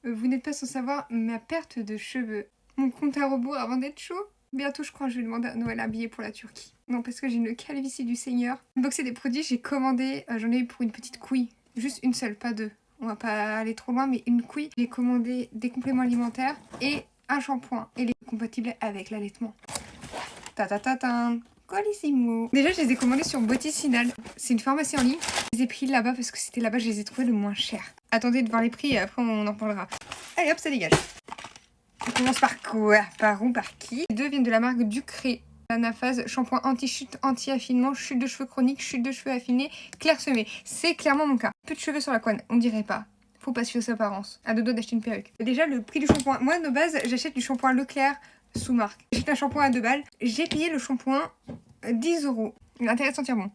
Vous n'êtes pas sans savoir ma perte de cheveux. Mon compte à rebours avant d'être chaud. Bientôt, je crois, je vais demander à Noël un billet pour la Turquie. Non, parce que j'ai une calvitie du Seigneur. Boxer des produits, j'ai commandé, j'en ai eu pour une petite couille. Juste une seule, pas deux. On va pas aller trop loin, mais une couille. J'ai commandé des compléments alimentaires et un shampoing. Et il est compatible avec l'allaitement. Ta-ta-ta-ta. Colissimo. Déjà, je les ai commandés sur Boticinal. C'est une pharmacie en ligne. Je les ai pris là-bas parce que c'était là-bas, je les ai trouvés le moins cher. Attendez de voir les prix et après on en parlera. Allez hop, ça dégage. On commence par quoi? Par où? Par qui? Les deux viennent de la marque Ducré. Anaphase, shampoing anti-chute, anti-affinement, chute de cheveux chronique, chute de cheveux affinés, clairsemé. C'est clairement mon cas. Peu de cheveux sur la couenne, on dirait pas. Faut pas suivre ses apparences. À deux doigts d'acheter une perruque. Déjà, le prix du shampoing. Moi, de base, j'achète du shampoing Leclerc sous marque. J'achète un shampoing à 2 balles. J'ai payé le shampoing 10 €. L'intérêt de sentir bon.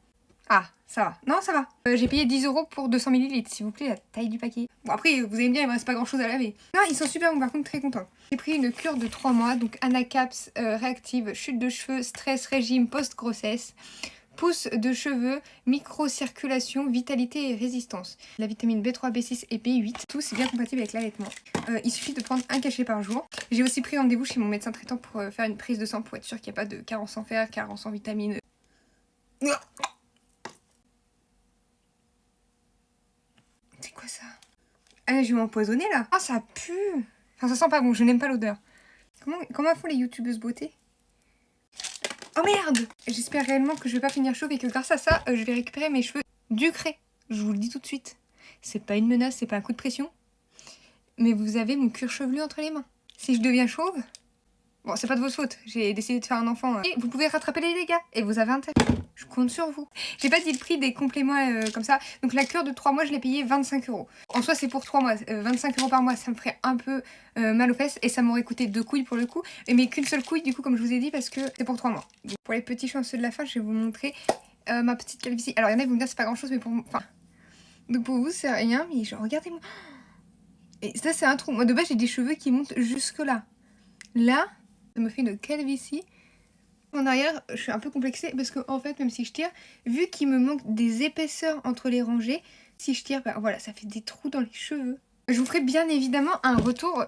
Ah, ça va. Non, ça va. J'ai payé 10 € pour 200 ml, s'il vous plaît, la taille du paquet. Bon, après, vous allez me dire, il me reste pas grand chose à laver. Non, ils sont super bons, par contre, très contents. J'ai pris une cure de 3 mois, donc Anacaps réactive, chute de cheveux, stress, régime, post-grossesse, pousse de cheveux, microcirculation, vitalité et résistance. La vitamine B3, B6 et B8, tout c'est bien compatible avec l'allaitement. Il suffit de prendre un cachet par jour. J'ai aussi pris rendez-vous chez mon médecin traitant pour faire une prise de sang pour être sûr qu'il n'y a pas de carence en fer, carence en vitamines. C'est quoi ça? Ah, je vais m'empoisonner là. Ah, ça pue. Enfin, ça sent pas bon, je n'aime pas l'odeur. Comment font les youtubeuses beauté? Oh merde! J'espère réellement que je vais pas finir chauve et que grâce à ça, je vais récupérer mes cheveux Ducré. Je vous le dis tout de suite. C'est pas une menace, c'est pas un coup de pression. Mais vous avez mon cuir chevelu entre les mains. Si je deviens chauve... Bon, c'est pas de votre faute, j'ai décidé de faire un enfant. Et vous pouvez rattraper les dégâts, et vous avez intérêt. Je compte sur vous. J'ai pas dit le prix des compléments comme ça. Donc la cure de 3 mois, je l'ai payée 25 €. En soi, c'est pour 3 mois. 25 € par mois, ça me ferait un peu mal aux fesses. Et ça m'aurait coûté 2 couilles pour le coup. Mais qu'une seule couille, du coup, comme je vous ai dit, parce que c'est pour 3 mois. Donc, pour les petits chanceux de la fin, je vais vous montrer ma petite calvitie. Alors, il y en a qui vont me dire c'est pas grand chose, mais pour moi... Enfin... Donc pour vous, c'est rien, mais genre, regardez-moi. Et ça, c'est un trou. Moi, de base, j'ai des cheveux qui montent jusque là. Là... Ça me fait une calvitie. En arrière, je suis un peu complexée parce que en fait, même si je tire, vu qu'il me manque des épaisseurs entre les rangées, si je tire, bah voilà, ça fait des trous dans les cheveux. Je vous ferai bien évidemment un retour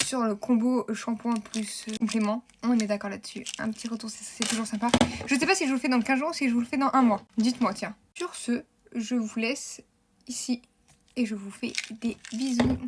sur le combo shampoing plus complément. On est d'accord là-dessus. Un petit retour, c'est toujours sympa. Je sais pas si je vous le fais dans 15 jours ou si je vous le fais dans 1 mois. Dites-moi, tiens. Sur ce, je vous laisse ici et je vous fais des bisous.